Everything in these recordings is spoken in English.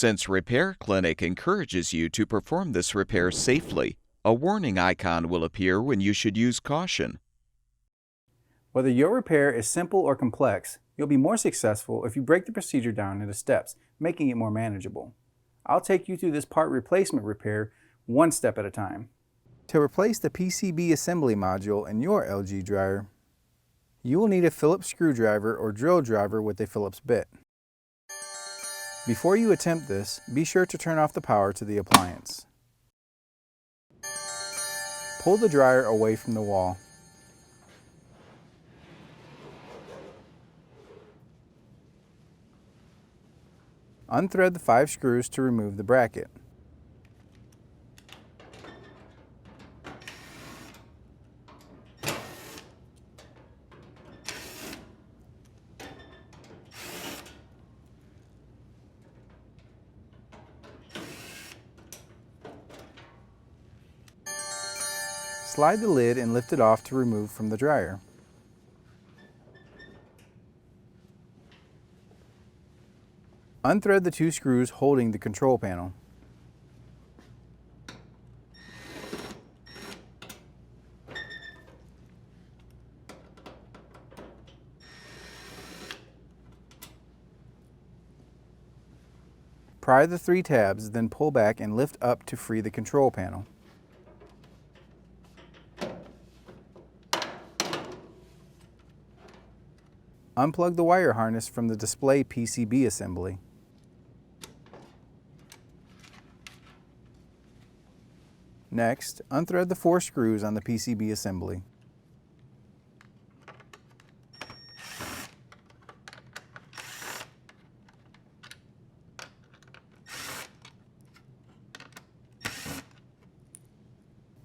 Since Repair Clinic encourages you to perform this repair safely, a warning icon will appear when you should use caution. Whether your repair is simple or complex, you'll be more successful if you break the procedure down into steps, making it more manageable. I'll take you through this part replacement repair one step at a time. To replace the PCB assembly module in your LG dryer, you will need a Phillips screwdriver or drill driver with a Phillips bit. Before you attempt this, be sure to turn off the power to the appliance. Pull the dryer away from the wall. Unthread the 5 screws to remove the bracket. Slide the lid and lift it off to remove from the dryer. Unthread the 2 screws holding the control panel. Pry the 3 tabs, then pull back and lift up to free the control panel. Unplug the wire harness from the display PCB assembly. Next, unthread the 4 screws on the PCB assembly.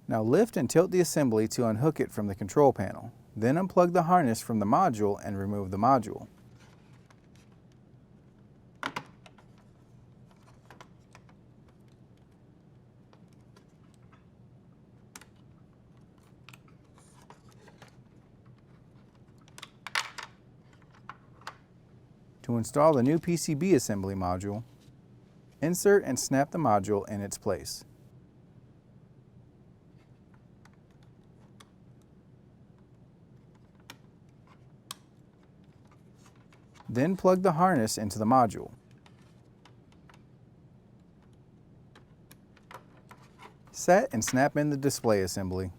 Now lift and tilt the assembly to unhook it from the control panel. Then unplug the harness from the module and remove the module. To install the new PCB assembly module, insert and snap the module in its place. Then plug the harness into the module. Set and snap in the display assembly.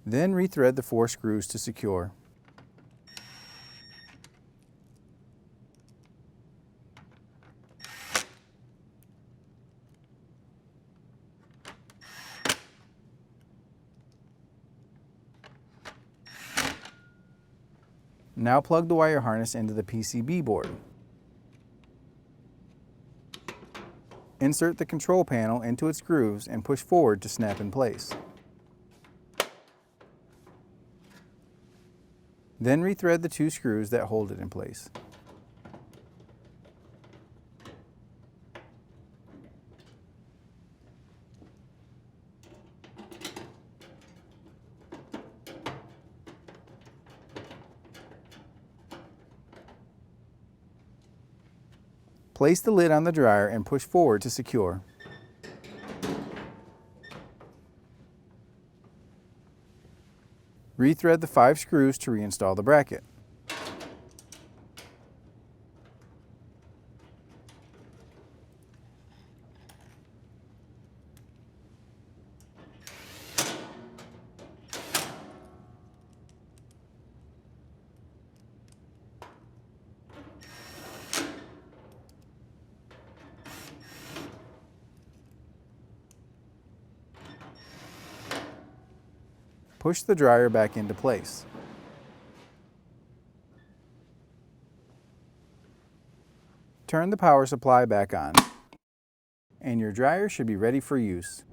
Then rethread the 4 screws to secure. Now plug the wire harness into the PCB board. Insert the control panel into its grooves and push forward to snap in place. Then rethread the 2 screws that hold it in place. Place the lid on the dryer and push forward to secure. Rethread the 5 screws to reinstall the bracket. Push the dryer back into place. Turn the power supply back on, and your dryer should be ready for use.